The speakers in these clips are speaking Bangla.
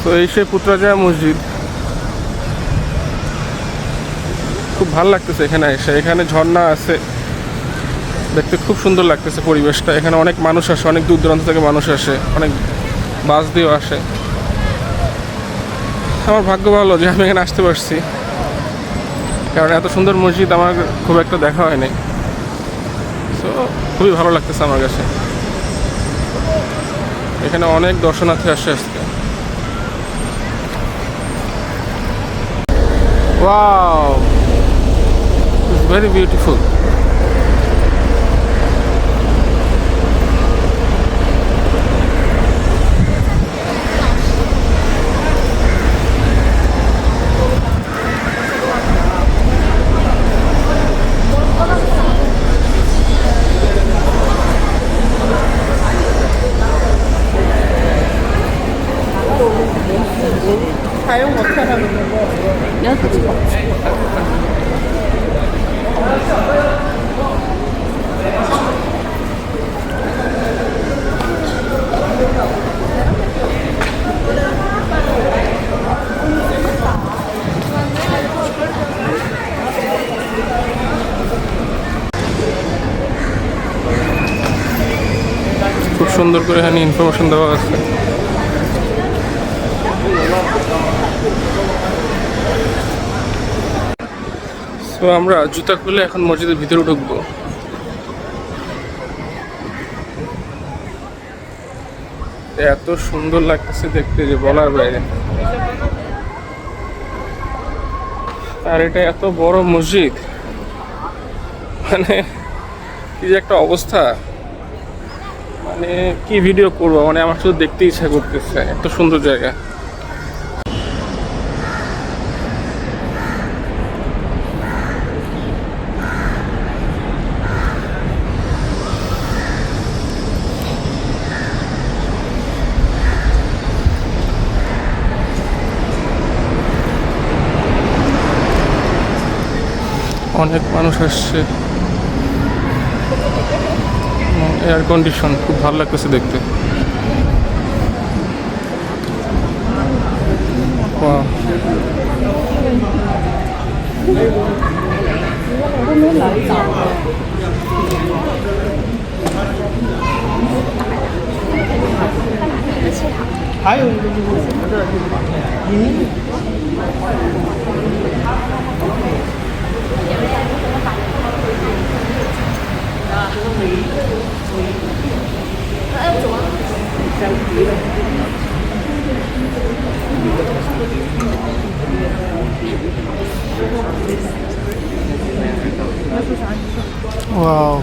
তো এই সেই পুত্রাজয়া মসজিদ, খুব ভালো লাগতেছে এখানে এসে। এখানে ঝর্ণা আছে, দেখতে খুব সুন্দর লাগতেছে পরিবেশটা। এখানে অনেক মানুষ আসে, অনেক দূর দূরান্ত থেকে মানুষ আসে, অনেক বাস দিয়েও আসে। আমার ভাগ্য ভালো যে আমি এখানে আসতে পারছি, কারণ এত সুন্দর মসজিদ আমার খুব একটা দেখা হয়নি। তো খুবই ভালো লাগতেছে আমার কাছে। এখানে অনেক দর্শনার্থী আসে আজকে। Wow, it's very beautiful. খুব সুন্দর করে এখানে ইনফরমেশন দেওয়া আছে। তো আমরা জুতা খুলে এখন মসজিদের ভিতরে ঢুকবো। এত সুন্দর লাগতেছে দেখতে যে বলার বাইরে। আর এটা এত বড় মসজিদ, মানে কি যে একটা অবস্থা, মানে কি ভিডিও করবো, মানে আমার শুধু দেখতে ইচ্ছা করতেছে, এত সুন্দর জায়গা। অনেক মানুষ আসছে, এয়ার কন্ডিশন, খুব ভালো লাগতেছে দেখতে। Wow. Wow.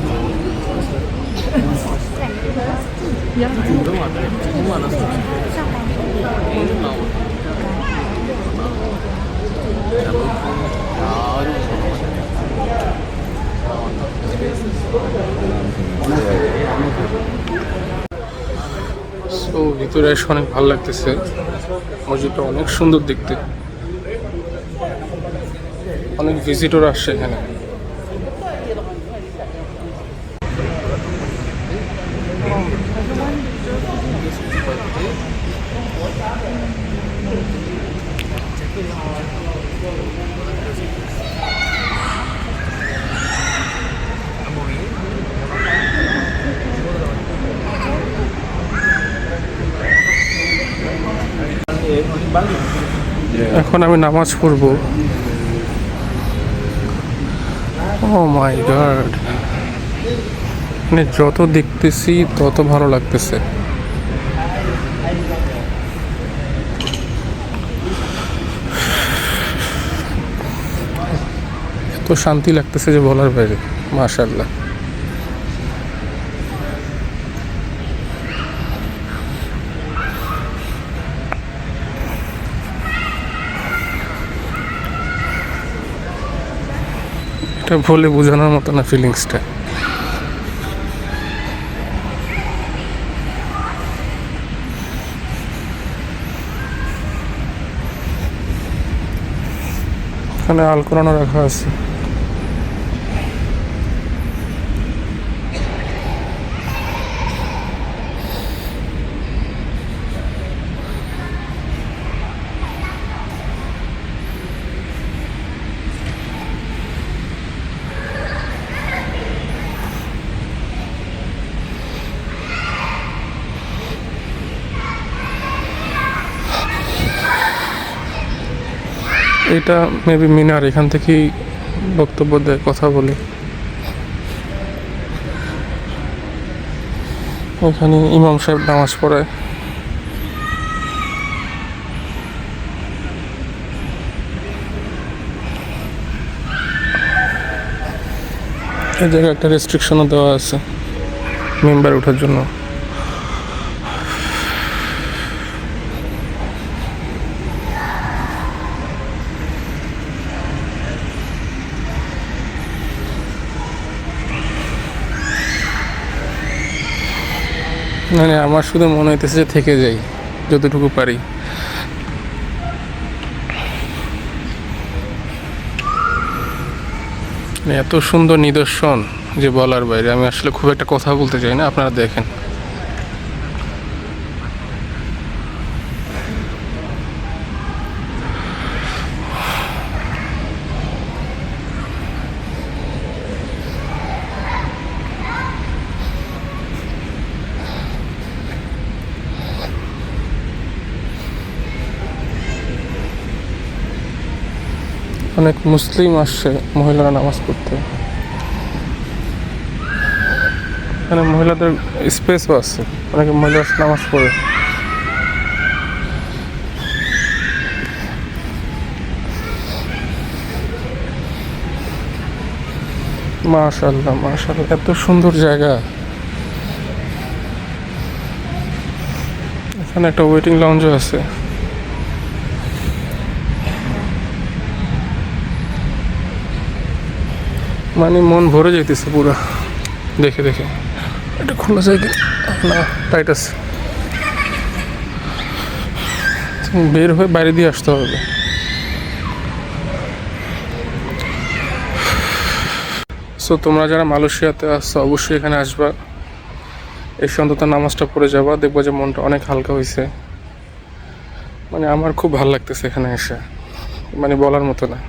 সো ভিতরে এসে অনেক ভালো লাগতেছে, মসজিদটা অনেক সুন্দর দেখতে। অনেক ভিজিটর আসছে এখানে। এখন আমি নামাজ পড়বো। ও মাই গড, মানে যত দেখতেছি তত ভালো লাগতেছে। তো শান্তি লাগতেছে যে বলার বাইরে, মাশাআল্লাহ। এটা বলে বোঝানোর মতো না ফিলিংসটা। এখানে আল কোরআনও রাখা আছে। এটা মেবি মিনার, এখান থেকেই বক্তব্য দেয়, কথা বলে। এখানে ইমাম সাহেব নামাজ পড়ায়। এই জায়গায় একটা রেস্ট্রিকশনও দেওয়া আছে মেম্বার ওঠার জন্য। মানে আমার শুধু মনে হইতেছে যে থেকে যাই যতটুকু পারি। এত সুন্দর নিদর্শন যে বলার বাইরে। আমি আসলে খুব একটা কথা বলতে চাই না, আপনারা দেখেন। অনেক মুসলিম আসছে মহিলারা নামাজ পড়তে। এখানে মহিলাদের স্পেসও আছে, অনেকে মহিলা নামাজ পড়ে। মাশাআল্লাহ মাশাআল্লাহ, এত সুন্দর জায়গা। এখানে একটা ওয়েটিং লঞ্চও আছে। মানে মন ভরে যাইতেছে পুরো দেখে দেখে। এটা খোলা যায় কি না, টাইট আছে। বের হয়ে বাইরে দিয়ে আসতে হবে। সো তোমরা যারা মালয়েশিয়াতে আসছো অবশ্যই এখানে আসবা, এসে অন্তত নামাজটা পড়ে যাবা, দেখবো যে মনটা অনেক হালকা হয়েছে। মানে আমার খুব ভালো লাগতেছে এখানে এসে, মানে বলার মতো না।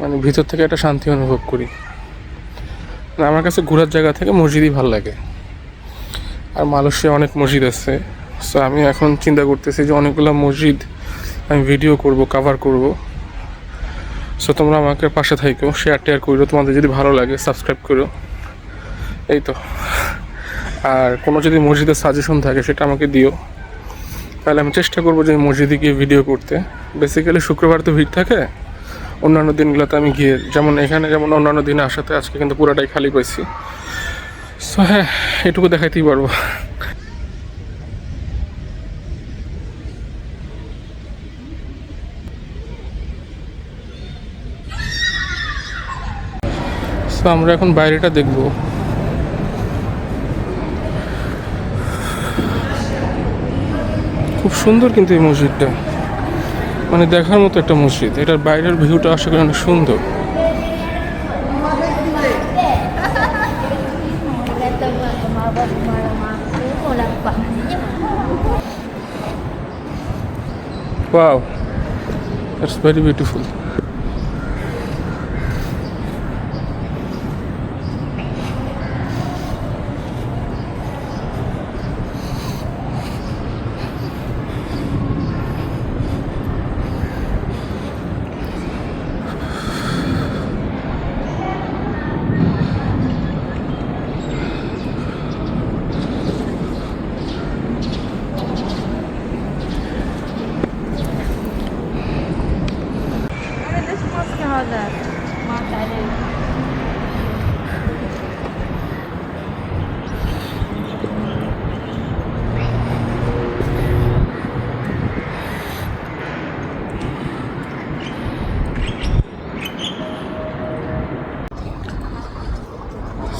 মানে ভিতর থেকে একটা শান্তি অনুভব করি। মানে আমার কাছে ঘোরার জায়গা থেকে মসজিদই ভালো লাগে। আর মালয়েশিয়া অনেক মসজিদ আছে। সো আমি এখন চিন্তা করতেছি যে অনেকগুলো মসজিদ আমি ভিডিও করব, কভার করব। সো তোমরা আমাকে পাশে থাকো, শেয়ার করো, তোমাদের যদি ভালো লাগে সাবস্ক্রাইব করো। এই তো। আর কোনো যদি মসজিদের সাজেশন থাকে সেটা আমাকে দিও, তাহলে আমি চেষ্টা করবো যে মসজিদে গিয়ে ভিডিও করতে। বেসিক্যালি শুক্রবার তো ভিড় থাকে, অন্যান্য দিনগুলোতে আমি গিয়ে, যেমন এখানে যেমন অন্যান্য দিনে আসাতে আজকে কিন্তু পুরোটাই খালি পাইছি। সো হ্যাঁ, এটুকু দেখাইতেই পারবো। সো আমরা এখন বাইরেটা দেখব। খুব সুন্দর কিন্তু এই মসজিদটা, মানে দেখার মতো একটা মসজিদ। এটার বাইরের ভিউটা আশা করি অনেক সুন্দর। Wow, that's very beautiful.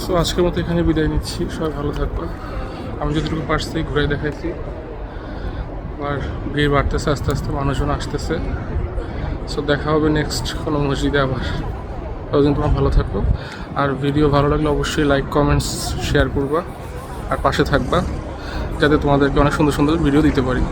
So আজকের মতো এখানে বিদায় নিচ্ছি। সবাই ভালো থাকবে। আমি যতটুকু পারছি ঘুরে দেখাইছি। আর ভিড় বাড়তেছে আস্তে আস্তে, মানুষজন আসতেছে। সো দেখা হবে নেক্সট কোনো মসজিদে আবার। ততদিন তোমরা ভালো থাকো। আর ভিডিও ভালো লাগলে অবশ্যই লাইক, কমেন্টস, শেয়ার করবা। আর পাশে থাকবা, যাতে তোমাদেরকে অনেক সুন্দর সুন্দর ভিডিও দিতে পারি।